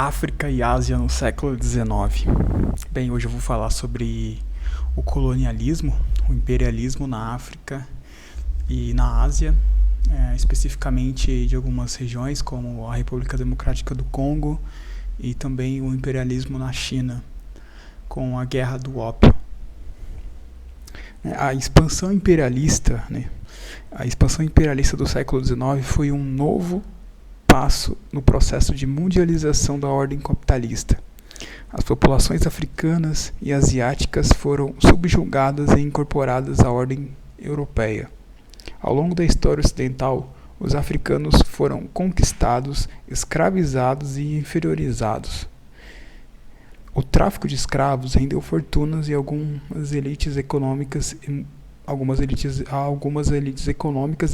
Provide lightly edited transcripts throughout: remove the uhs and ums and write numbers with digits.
África e Ásia no século XIX. Bem, hoje eu vou falar sobre o colonialismo, o imperialismo na África e na Ásia, especificamente de algumas regiões como a República Democrática do Congo e também o imperialismo na China, com a Guerra do Ópio. A expansão imperialista, do século XIX foi um novo passo no processo de mundialização da ordem capitalista. As populações africanas e asiáticas foram subjugadas e incorporadas à ordem europeia. Ao longo da história ocidental, os africanos foram conquistados, escravizados e inferiorizados. O tráfico de escravos rendeu fortunas e algumas elites econômicas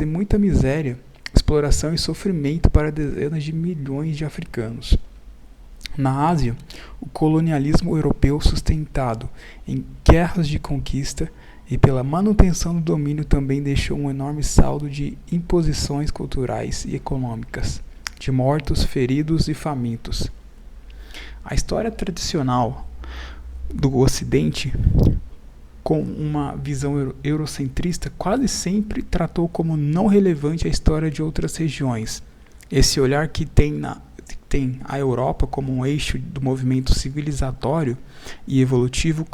e muita miséria, exploração e sofrimento para dezenas de milhões de africanos. Na Ásia, o colonialismo europeu, sustentado em guerras de conquista e pela manutenção do domínio, também deixou um enorme saldo de imposições culturais e econômicas, de mortos, feridos e famintos. A história tradicional do Ocidente, com uma visão eurocentrista, quase sempre tratou como não relevante a história de outras regiões. Esse olhar que tem a Europa como um eixo do movimento civilizatório e evolutivo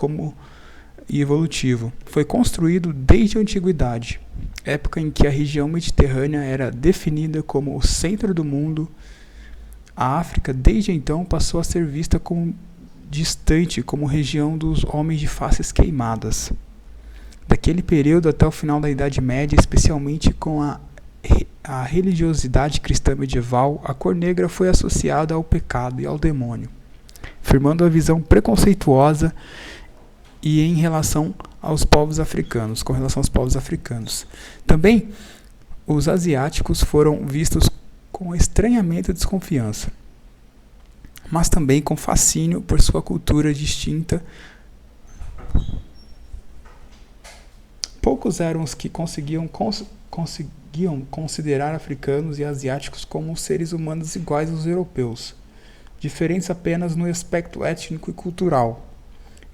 foi construído desde a antiguidade, época em que a região mediterrânea era definida como o centro do mundo. A África, desde então, passou a ser vista como distante, como região dos homens de faces queimadas. Daquele período até o final da Idade Média, especialmente com a religiosidade cristã medieval, a cor negra foi associada ao pecado e ao demônio, firmando a visão preconceituosa e com relação aos povos africanos. Também, os asiáticos foram vistos com estranhamento e desconfiança, mas também com fascínio por sua cultura distinta. Poucos eram os que conseguiam considerar africanos e asiáticos como seres humanos iguais aos europeus, diferentes apenas no aspecto étnico e cultural.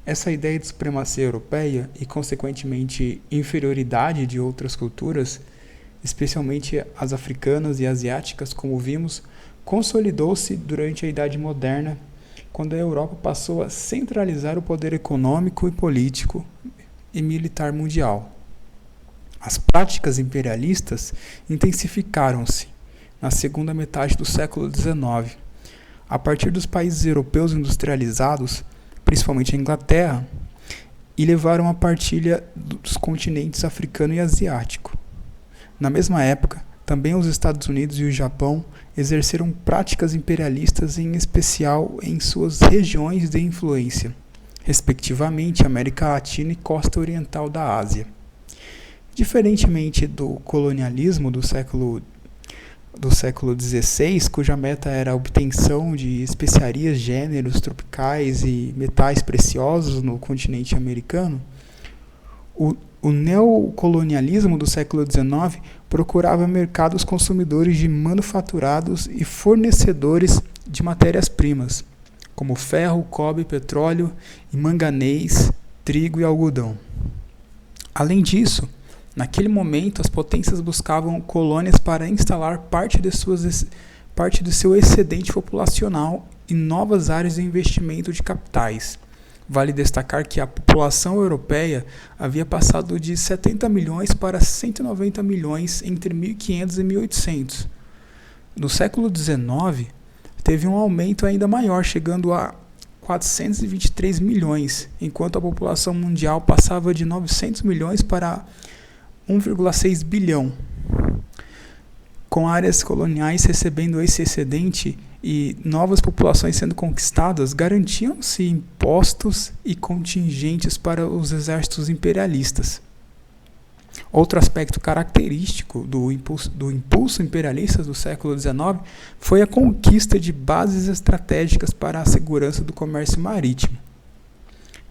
Essa ideia de supremacia europeia e, consequentemente, inferioridade de outras culturas, especialmente as africanas e asiáticas, como vimos, consolidou-se durante a Idade Moderna, quando a Europa passou a centralizar o poder econômico e político e militar mundial. As práticas imperialistas intensificaram-se na segunda metade do século XIX, a partir dos países europeus industrializados, principalmente a Inglaterra, e levaram à partilha dos continentes africano e asiático. Na mesma época, também os Estados Unidos e o Japão exerceram práticas imperialistas, em especial em suas regiões de influência, respectivamente América Latina e costa oriental da Ásia. Diferentemente do colonialismo do século XVI, cuja meta era a obtenção de especiarias, gêneros tropicais e metais preciosos no continente americano, o neocolonialismo do século XIX procurava mercados consumidores de manufaturados e fornecedores de matérias-primas, como ferro, cobre, petróleo e manganês, trigo e algodão. Além disso, naquele momento, as potências buscavam colônias para instalar parte do seu excedente populacional em novas áreas de investimento de capitais. Vale destacar que a população europeia havia passado de 70 milhões para 190 milhões entre 1500 e 1800. No século XIX, teve um aumento ainda maior, chegando a 423 milhões, enquanto a população mundial passava de 900 milhões para 1,6 bilhão. Com áreas coloniais recebendo esse excedente e novas populações sendo conquistadas, garantiam-se impostos e contingentes para os exércitos imperialistas. Outro aspecto característico do impulso imperialista do século XIX foi a conquista de bases estratégicas para a segurança do comércio marítimo.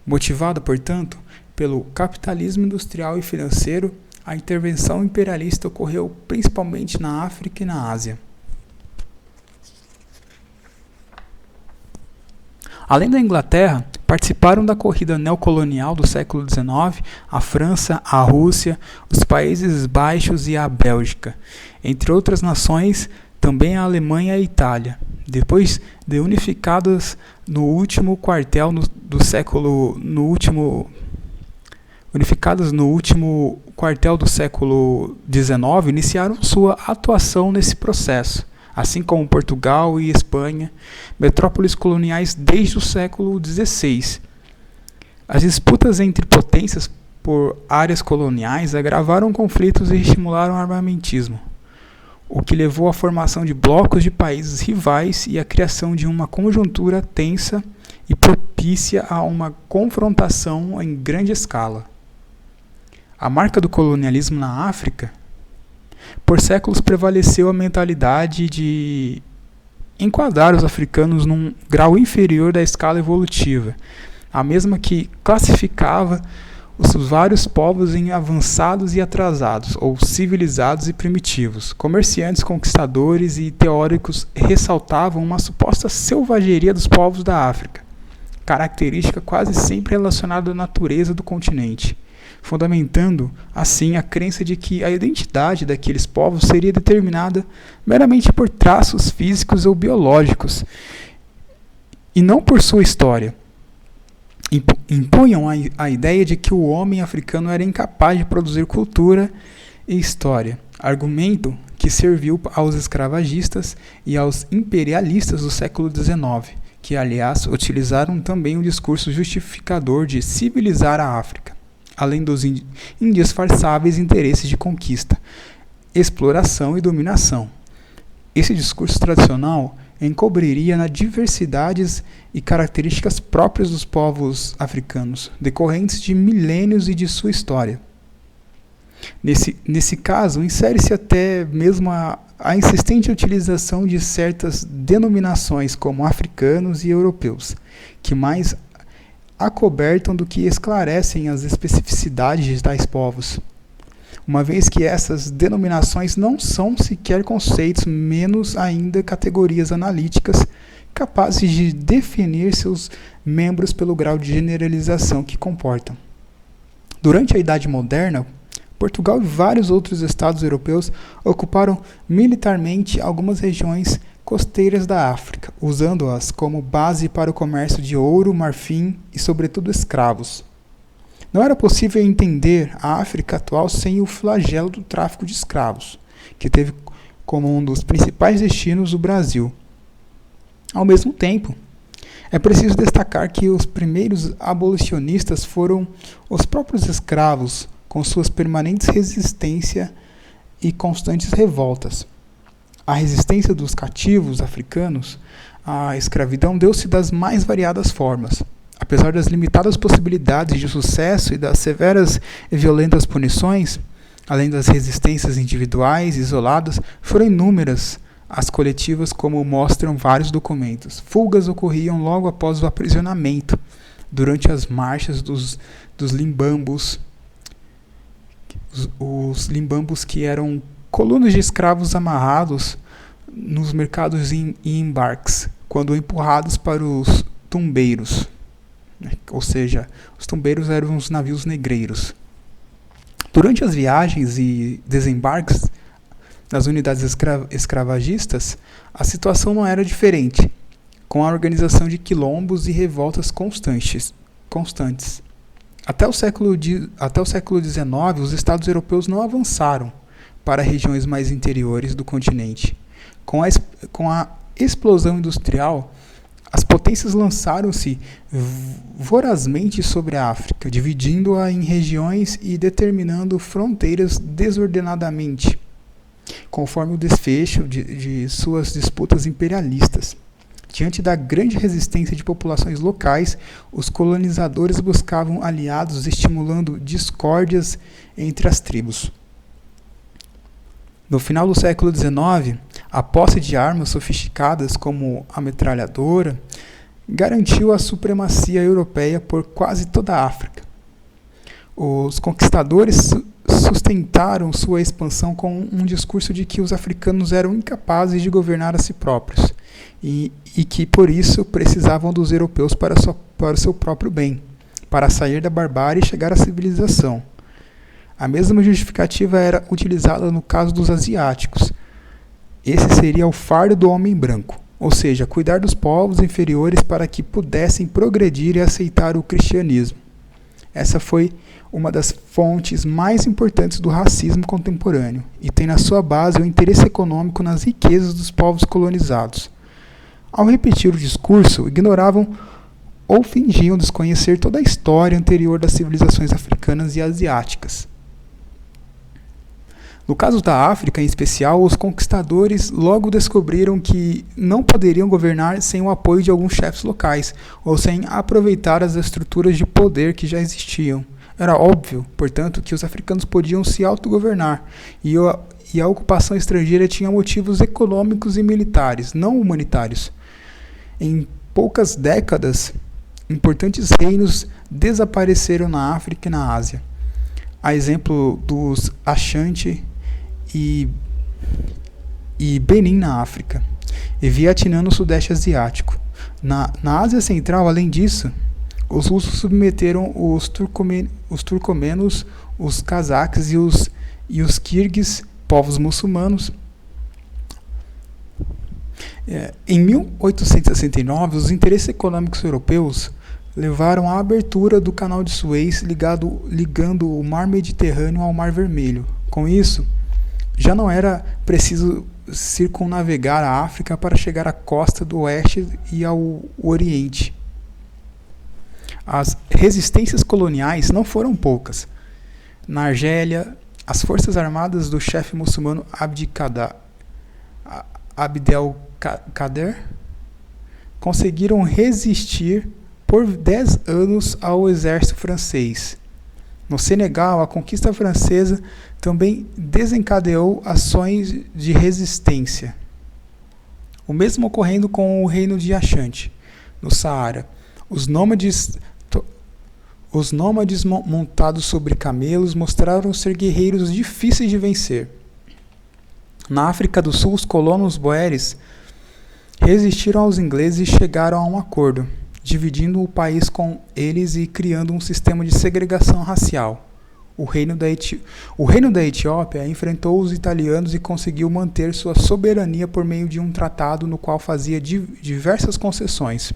Motivada, portanto, pelo capitalismo industrial e financeiro, a intervenção imperialista ocorreu principalmente na África e na Ásia. Além da Inglaterra, participaram da corrida neocolonial do século XIX a França, a Rússia, os Países Baixos e a Bélgica. Entre outras nações, também a Alemanha e a Itália. Depois de unificadas no último quartel do século XIX, iniciaram sua atuação nesse processo, assim como Portugal e Espanha, metrópoles coloniais desde o século XVI. As disputas entre potências por áreas coloniais agravaram conflitos e estimularam o armamentismo, o que levou à formação de blocos de países rivais e à criação de uma conjuntura tensa e propícia a uma confrontação em grande escala. A marca do colonialismo na África, por séculos prevaleceu a mentalidade de enquadrar os africanos num grau inferior da escala evolutiva, a mesma que classificava os vários povos em avançados e atrasados, ou civilizados e primitivos. Comerciantes, conquistadores e teóricos ressaltavam uma suposta selvageria dos povos da África, característica quase sempre relacionada à natureza do continente, fundamentando, assim, a crença de que a identidade daqueles povos seria determinada meramente por traços físicos ou biológicos, e não por sua história. Impunham a ideia de que o homem africano era incapaz de produzir cultura e história, argumento que serviu aos escravagistas e aos imperialistas do século XIX, que, aliás, utilizaram também o discurso justificador de civilizar a África, além dos indisfarçáveis interesses de conquista, exploração e dominação. Esse discurso tradicional encobriria nas diversidades e características próprias dos povos africanos, decorrentes de milênios e de sua história. Nesse caso, insere-se até mesmo a insistente utilização de certas denominações como africanos e europeus, que mais acobertam do que esclarecem as especificidades de tais povos, uma vez que essas denominações não são sequer conceitos, menos ainda categorias analíticas capazes de definir seus membros pelo grau de generalização que comportam. Durante a Idade Moderna, Portugal e vários outros estados europeus ocuparam militarmente algumas regiões costeiras da África, usando-as como base para o comércio de ouro, marfim e, sobretudo, escravos. Não era possível entender a África atual sem o flagelo do tráfico de escravos, que teve como um dos principais destinos o Brasil. Ao mesmo tempo, é preciso destacar que os primeiros abolicionistas foram os próprios escravos, com suas permanentes resistência e constantes revoltas. A resistência dos cativos africanos à escravidão deu-se das mais variadas formas. Apesar das limitadas possibilidades de sucesso e das severas e violentas punições, além das resistências individuais isoladas, foram inúmeras as coletivas, como mostram vários documentos. Fugas ocorriam logo após o aprisionamento, durante as marchas dos limbambos, os limbambos que eram colunas de escravos amarrados nos mercados e embarques, quando empurrados para os tumbeiros. Ou seja, os tumbeiros eram os navios negreiros. Durante as viagens e desembarques das unidades escravagistas, a situação não era diferente, com a organização de quilombos e revoltas constantes. Até o século XIX, os estados europeus não avançaram para regiões mais interiores do continente. Com a explosão industrial, as potências lançaram-se vorazmente sobre a África, dividindo-a em regiões e determinando fronteiras desordenadamente, conforme o desfecho de suas disputas imperialistas. Diante da grande resistência de populações locais, os colonizadores buscavam aliados, estimulando discórdias entre as tribos. No final do século XIX, a posse de armas sofisticadas como a metralhadora garantiu a supremacia europeia por quase toda a África. Os conquistadores sustentaram sua expansão com um discurso de que os africanos eram incapazes de governar a si próprios e que, por isso, precisavam dos europeus para o seu próprio bem, para sair da barbárie e chegar à civilização. A mesma justificativa era utilizada no caso dos asiáticos. Esse seria o fardo do homem branco, ou seja, cuidar dos povos inferiores para que pudessem progredir e aceitar o cristianismo. Essa foi uma das fontes mais importantes do racismo contemporâneo e tem na sua base o interesse econômico nas riquezas dos povos colonizados. Ao repetir o discurso, ignoravam ou fingiam desconhecer toda a história anterior das civilizações africanas e asiáticas. No caso da África, em especial, os conquistadores logo descobriram que não poderiam governar sem o apoio de alguns chefes locais, ou sem aproveitar as estruturas de poder que já existiam. Era óbvio, portanto, que os africanos podiam se autogovernar, e a ocupação estrangeira tinha motivos econômicos e militares, não humanitários. Em poucas décadas, importantes reinos desapareceram na África e na Ásia. A exemplo dos Ashanti e Benin na África, e Vietnã no Sudeste Asiático. Na Ásia Central, além disso, os russos submeteram os turcomenos, os cazaques e os kirguis, povos muçulmanos. Em 1869, os interesses econômicos europeus levaram à abertura do Canal de Suez, ligando o Mar Mediterrâneo ao Mar Vermelho. Com isso, já não era preciso circunnavegar a África para chegar à costa do oeste e ao Oriente. As resistências coloniais não foram poucas. Na Argélia, as forças armadas do chefe muçulmano Abdelkader conseguiram resistir por 10 anos ao exército francês. No Senegal, a conquista francesa também desencadeou ações de resistência. O mesmo ocorrendo com o reino de Ashanti, no Saara. Os nômades montados sobre camelos mostraram ser guerreiros difíceis de vencer. Na África do Sul, os colonos boeres resistiram aos ingleses e chegaram a um acordo, dividindo o país com eles e criando um sistema de segregação racial. O reino da Etiópia enfrentou os italianos e conseguiu manter sua soberania por meio de um tratado no qual fazia diversas concessões.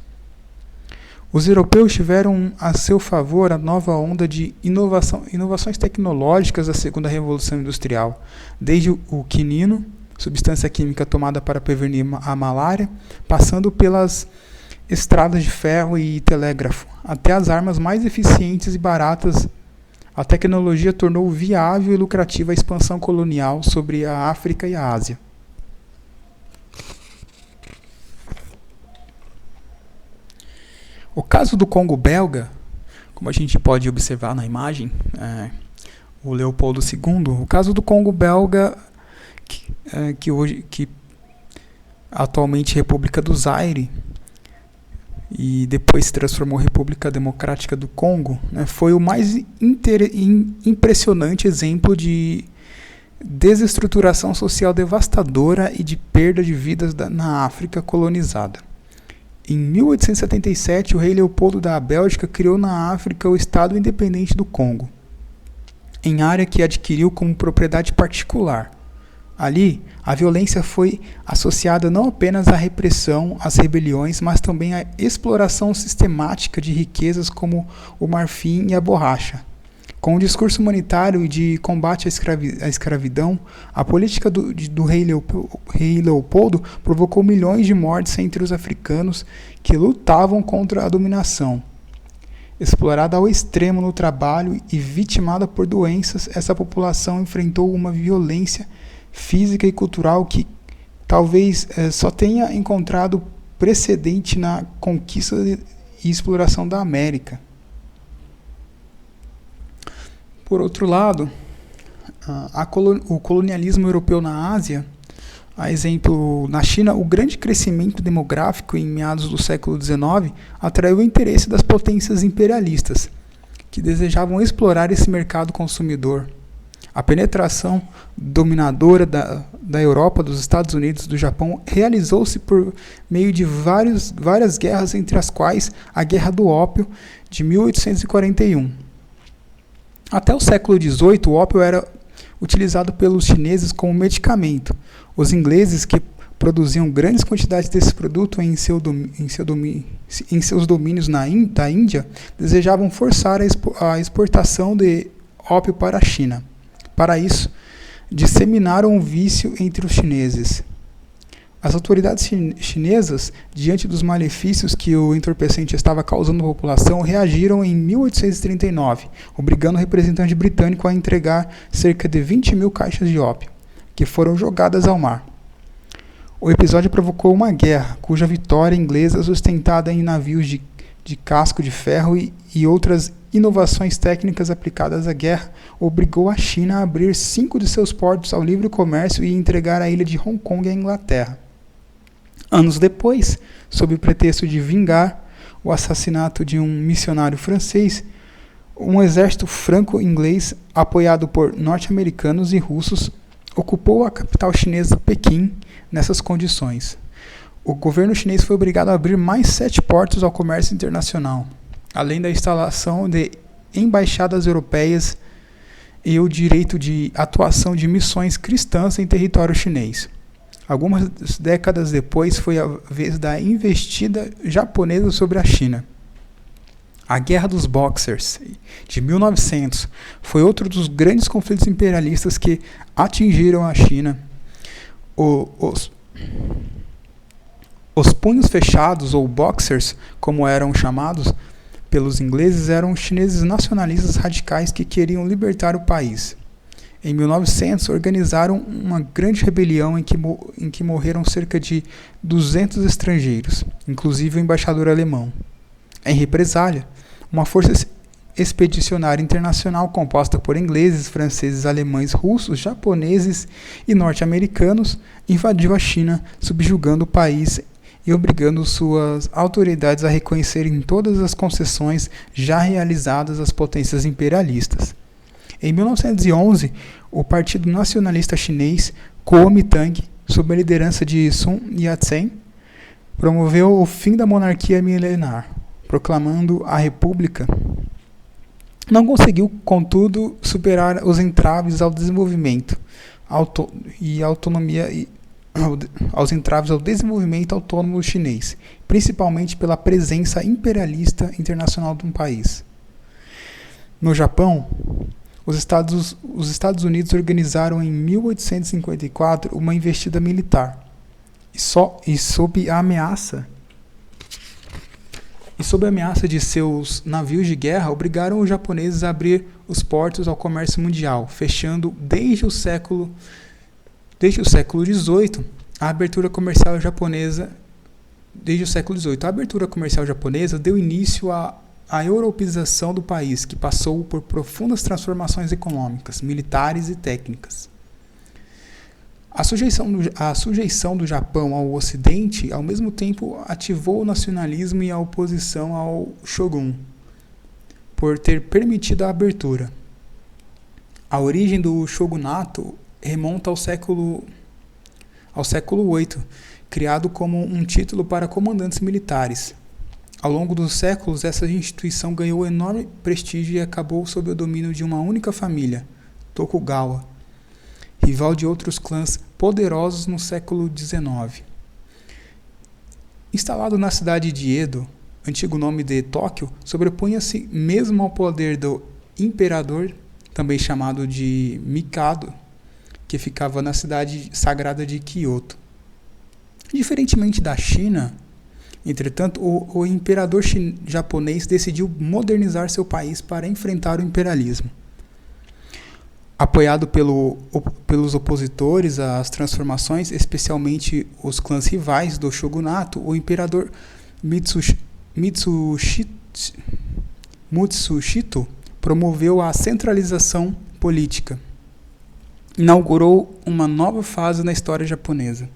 Os europeus tiveram a seu favor a nova onda de inovações tecnológicas da segunda revolução industrial, desde o quinino, substância química tomada para prevenir a malária, passando pelas estradas de ferro e telégrafo, até as armas mais eficientes e baratas. A tecnologia tornou viável e lucrativa a expansão colonial sobre a África e a Ásia. O caso do Congo belga, como a gente pode observar na imagem, o Leopoldo II, o caso do Congo belga, que atualmente é República do Zaire, e depois se transformou em República Democrática do Congo, foi o mais impressionante exemplo de desestruturação social devastadora e de perda de vidas na África colonizada. Em 1877, o rei Leopoldo da Bélgica criou na África o Estado Independente do Congo, em área que adquiriu como propriedade particular. Ali, a violência foi associada não apenas à repressão, às rebeliões, mas também à exploração sistemática de riquezas como o marfim e a borracha. Com o discurso humanitário e de combate à escravidão, a política do rei Leopoldo provocou milhões de mortes entre os africanos que lutavam contra a dominação. Explorada ao extremo no trabalho e vitimada por doenças, essa população enfrentou uma violência física e cultural que talvez só tenha encontrado precedente na conquista e exploração da América. Por outro lado, o colonialismo europeu na Ásia, a exemplo, na China, o grande crescimento demográfico em meados do século XIX atraiu o interesse das potências imperialistas, que desejavam explorar esse mercado consumidor. A penetração dominadora da Europa, dos Estados Unidos, do Japão, realizou-se por meio de várias guerras, entre as quais a Guerra do Ópio, de 1841. Até o século XVIII, o ópio era utilizado pelos chineses como medicamento. Os ingleses, que produziam grandes quantidades desse produto em seus domínios da Índia, desejavam forçar a exportação de ópio para a China. Para isso, disseminaram o vício entre os chineses. As autoridades chinesas, diante dos malefícios que o entorpecente estava causando à população, reagiram em 1839, obrigando o representante britânico a entregar cerca de 20.000 caixas de ópio, que foram jogadas ao mar. O episódio provocou uma guerra, cuja vitória inglesa, sustentada em navios de casco de ferro e outras inovações técnicas aplicadas à guerra, obrigou a China a abrir 5 de seus portos ao livre comércio e entregar a ilha de Hong Kong à Inglaterra. Anos depois, sob o pretexto de vingar o assassinato de um missionário francês, um exército franco-inglês, apoiado por norte-americanos e russos, ocupou a capital chinesa, Pequim, nessas condições. O governo chinês foi obrigado a abrir mais 7 portos ao comércio internacional, além da instalação de embaixadas europeias e o direito de atuação de missões cristãs em território chinês. Algumas décadas depois foi a vez da investida japonesa sobre a China. A Guerra dos Boxers, de 1900, foi outro dos grandes conflitos imperialistas que atingiram a China. Os punhos fechados, ou boxers, como eram chamados pelos ingleses, eram chineses nacionalistas radicais que queriam libertar o país. Em 1900, organizaram uma grande rebelião em que morreram cerca de 200 estrangeiros, inclusive o embaixador alemão. Em represália, uma força expedicionária internacional composta por ingleses, franceses, alemães, russos, japoneses e norte-americanos invadiu a China, subjugando o país e obrigando suas autoridades a reconhecerem todas as concessões já realizadas às potências imperialistas. Em 1911, o Partido Nacionalista Chinês, Kuomintang, sob a liderança de Sun Yat-sen, promoveu o fim da monarquia milenar, proclamando a república. Não conseguiu, contudo, superar os entraves ao desenvolvimento ao desenvolvimento autônomo chinês, principalmente pela presença imperialista internacional do país. No Japão, os Estados Unidos organizaram em 1854 uma investida militar e sob a ameaça de seus navios de guerra, obrigaram os japoneses a abrir os portos ao comércio mundial, fechando desde o século XVIII a abertura comercial japonesa. Desde o século XVIII, a abertura comercial japonesa deu início à europeização do país, que passou por profundas transformações econômicas, militares e técnicas. A sujeição do Japão ao Ocidente, ao mesmo tempo, ativou o nacionalismo e a oposição ao shogun, por ter permitido a abertura. A origem do shogunato remonta ao século VIII, criado como um título para comandantes militares. Ao longo dos séculos, essa instituição ganhou enorme prestígio e acabou sob o domínio de uma única família, Tokugawa, rival de outros clãs poderosos no século XIX. Instalado na cidade de Edo, antigo nome de Tóquio, sobrepunha-se mesmo ao poder do imperador, também chamado de Mikado, que ficava na cidade sagrada de Kyoto. Diferentemente da China, entretanto, o imperador japonês decidiu modernizar seu país para enfrentar o imperialismo. Apoiado pelos opositores às transformações, especialmente os clãs rivais do shogunato, o imperador Mitsuhito promoveu a centralização política. Inaugurou uma nova fase na história japonesa,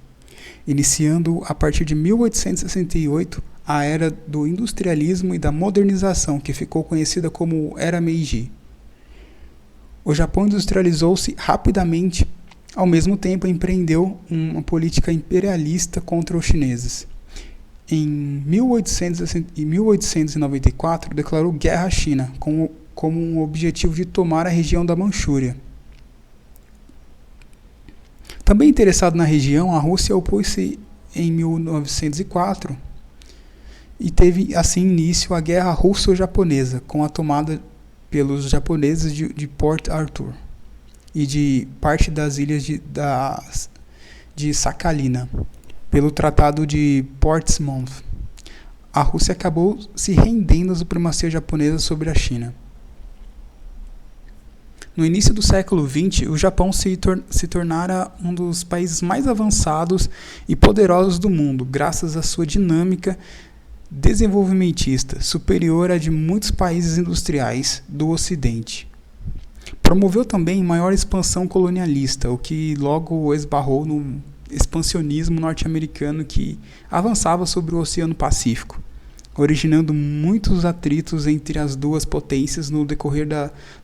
iniciando a partir de 1868 a era do industrialismo e da modernização, que ficou conhecida como Era Meiji. O Japão industrializou-se rapidamente, ao mesmo tempo empreendeu uma política imperialista contra os chineses. Em 1894, declarou guerra à China, como um objetivo de tomar a região da Manchúria. Também interessado na região, a Rússia opôs-se em 1904 e teve assim início a Guerra Russo-Japonesa, com a tomada pelos japoneses de Port Arthur e de parte das ilhas de Sakhalina, pelo Tratado de Portsmouth. A Rússia acabou se rendendo à supremacia japonesa sobre a China. No início do século XX, o Japão se tornara um dos países mais avançados e poderosos do mundo, graças à sua dinâmica desenvolvimentista, superior à de muitos países industriais do Ocidente. Promoveu também maior expansão colonialista, o que logo esbarrou no expansionismo norte-americano que avançava sobre o Oceano Pacífico, originando muitos atritos entre as duas potências no decorrer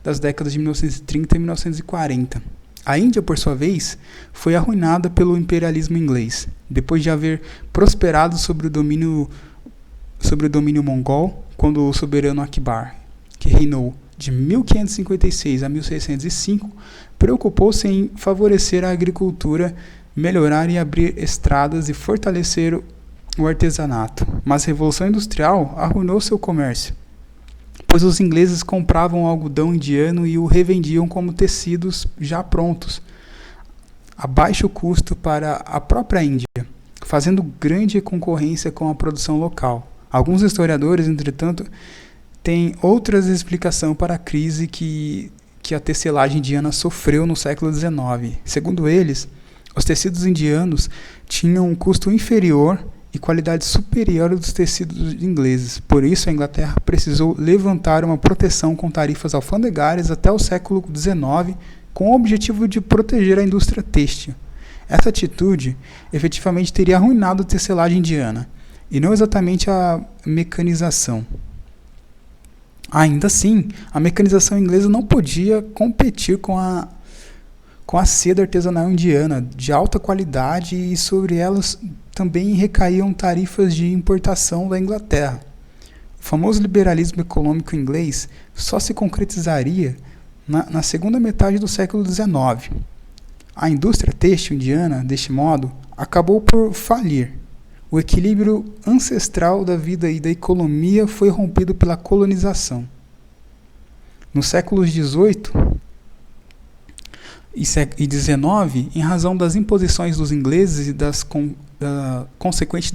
das décadas de 1930 e 1940. A Índia, por sua vez, foi arruinada pelo imperialismo inglês, depois de haver prosperado sobre o domínio mongol, quando o soberano Akbar, que reinou de 1556 a 1605, preocupou-se em favorecer a agricultura, melhorar e abrir estradas e fortalecer o artesanato, mas a Revolução Industrial arruinou seu comércio, pois os ingleses compravam algodão indiano e o revendiam como tecidos já prontos, a baixo custo para a própria Índia, fazendo grande concorrência com a produção local. Alguns historiadores, entretanto, têm outras explicações para a crise que a tecelagem indiana sofreu no século XIX. Segundo eles, os tecidos indianos tinham um custo inferior e qualidade superior dos tecidos ingleses. Por isso, a Inglaterra precisou levantar uma proteção com tarifas alfandegárias até o século XIX, com o objetivo de proteger a indústria têxtil. Essa atitude efetivamente teria arruinado a tecelagem indiana, e não exatamente a mecanização. Ainda assim, a mecanização inglesa não podia competir com a seda artesanal indiana, de alta qualidade, e sobre elas também recaíam tarifas de importação da Inglaterra. O famoso liberalismo econômico inglês só se concretizaria na segunda metade do século XIX. A indústria têxtil indiana, deste modo, acabou por falir. O equilíbrio ancestral da vida e da economia foi rompido pela colonização. Nos séculos XVIII e XIX, em razão das imposições dos ingleses e da consequente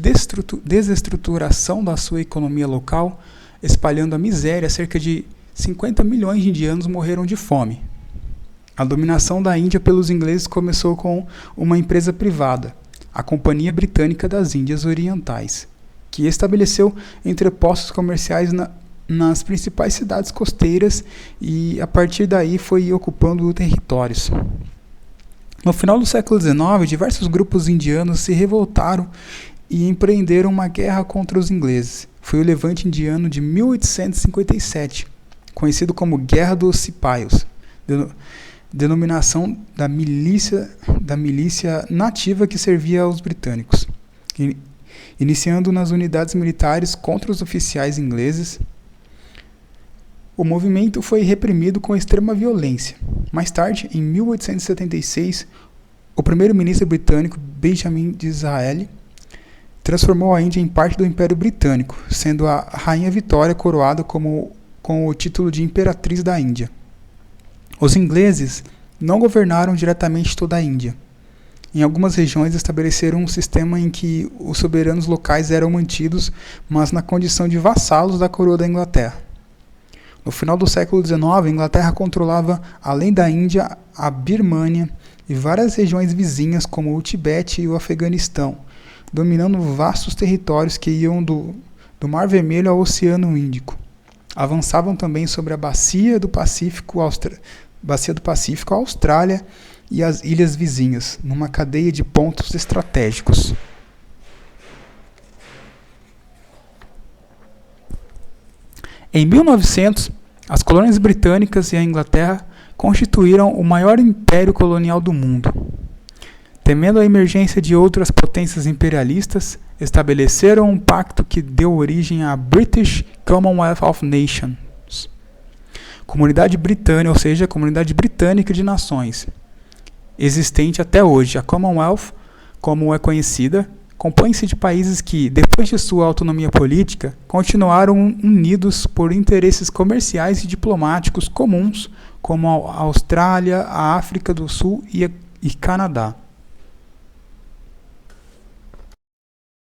desestruturação da sua economia local, espalhando a miséria, cerca de 50 milhões de indianos morreram de fome. A dominação da Índia pelos ingleses começou com uma empresa privada, a Companhia Britânica das Índias Orientais, que estabeleceu entrepostos comerciais nas principais cidades costeiras e, a partir daí, foi ocupando territórios. No final do século XIX, diversos grupos indianos se revoltaram e empreenderam uma guerra contra os ingleses. Foi o Levante Indiano de 1857, conhecido como Guerra dos Cipaios, denominação da milícia nativa que servia aos britânicos, iniciando nas unidades militares contra os oficiais ingleses. O movimento foi reprimido com extrema violência. Mais tarde, em 1876, o primeiro-ministro britânico Benjamin Disraeli transformou a Índia em parte do Império Britânico, sendo a Rainha Vitória coroada com o título de Imperatriz da Índia. Os ingleses não governaram diretamente toda a Índia. Em algumas regiões estabeleceram um sistema em que os soberanos locais eram mantidos, mas na condição de vassalos da coroa da Inglaterra. No final do século XIX, a Inglaterra controlava, além da Índia, a Birmânia e várias regiões vizinhas, como o Tibete e o Afeganistão, dominando vastos territórios que iam do Mar Vermelho ao Oceano Índico. Avançavam também sobre a Bacia do Pacífico, a Austrália e as ilhas vizinhas, numa cadeia de pontos estratégicos. Em 1900, as colônias britânicas e a Inglaterra constituíram o maior império colonial do mundo. Temendo a emergência de outras potências imperialistas, estabeleceram um pacto que deu origem à British Commonwealth of Nations, comunidade britânica, ou seja, Comunidade Britânica de Nações, existente até hoje. A Commonwealth, como é conhecida, compõe-se de países que, depois de sua autonomia política, continuaram unidos por interesses comerciais e diplomáticos comuns, como a Austrália, a África do Sul e Canadá.